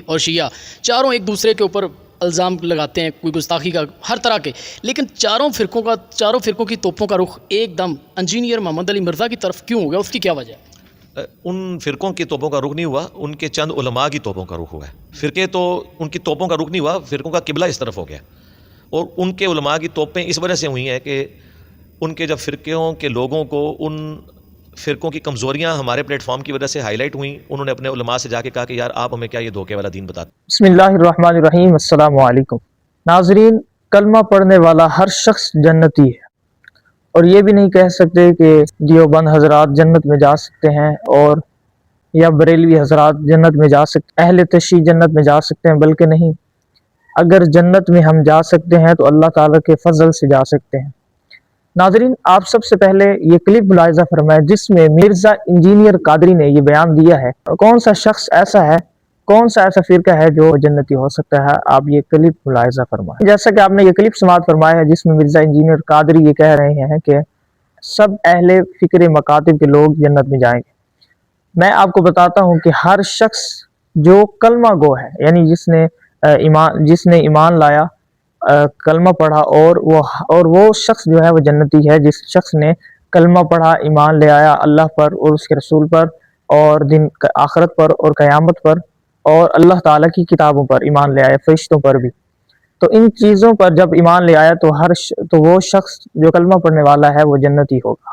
اور شیعہ چاروں ایک دوسرے کے اوپر الزام لگاتے ہیں، کوئی گستاخی کا، ہر طرح کے، لیکن چاروں فرقوں کی توپوں کا رخ ایک دم انجینئر محمد علی مرزا کی طرف کیوں ہو گیا؟ اس کی کیا وجہ ہے؟ ان فرقوں کی توپوں کا رخ نہیں ہوا، ان کے چند علماء کی توپوں کا رخ ہوا ہے۔ فرقے تو ان کی توپوں کا رخ نہیں ہوا، فرقوں کا قبلہ اس طرف ہو گیا، اور ان کے علماء کی توپیں اس وجہ سے ہوئی ہیں کہ ان کے جب فرقوں کے لوگوں کو ان فرقوں کی کمزوریاں ہمارے پلیٹ فارم کی وجہ سے ہائی لائٹ ہوئیں، انہوں نے اپنے علماء سے جا کے کہا کہ یار آپ ہمیں کیا یہ دھوکے والا دین بتاتے۔ بسم اللہ الرحمن الرحیم، السلام علیکم ناظرین۔ کلمہ پڑھنے والا ہر شخص جنتی ہے، اور یہ بھی نہیں کہہ سکتے کہ دیوبند حضرات جنت میں جا سکتے ہیں اور یا بریلوی حضرات جنت میں جا سکتے، اہل تشیع جنت میں جا سکتے ہیں، بلکہ نہیں، اگر جنت میں ہم جا سکتے ہیں تو اللہ تعالیٰ کے فضل سے جا سکتے ہیں۔ ناظرین، آپ سب سے پہلے یہ کلپ ملاحظہ فرمائیں جس میں مرزا انجینئر قادری نے یہ بیان دیا ہے۔ کون سا شخص ایسا ہے، کون سا ایسا فرقہ ہے جو جنتی ہو سکتا ہے؟ آپ یہ کلپ ملاحظہ فرمائیں۔ جیسا کہ آپ نے یہ کلپ سماعت فرمایا ہے جس میں مرزا انجینئر قادری یہ کہہ رہے ہیں کہ سب اہل فکر مکاتب کے لوگ جنت میں جائیں گے۔ میں آپ کو بتاتا ہوں کہ ہر شخص جو کلمہ گو ہے، یعنی جس نے ایمان لایا، کلمہ پڑھا، اور وہ شخص جو ہے وہ جنتی ہے جس شخص نے کلمہ پڑھا، ایمان لے آیا اللہ پر اور اس کے رسول پر اور دن آخرت پر اور قیامت پر اور اللہ تعالیٰ کی کتابوں پر ایمان لے آیا، فرشتوں پر بھی۔ تو ان چیزوں پر جب ایمان لے آیا تو وہ شخص جو کلمہ پڑھنے والا ہے وہ جنتی ہوگا۔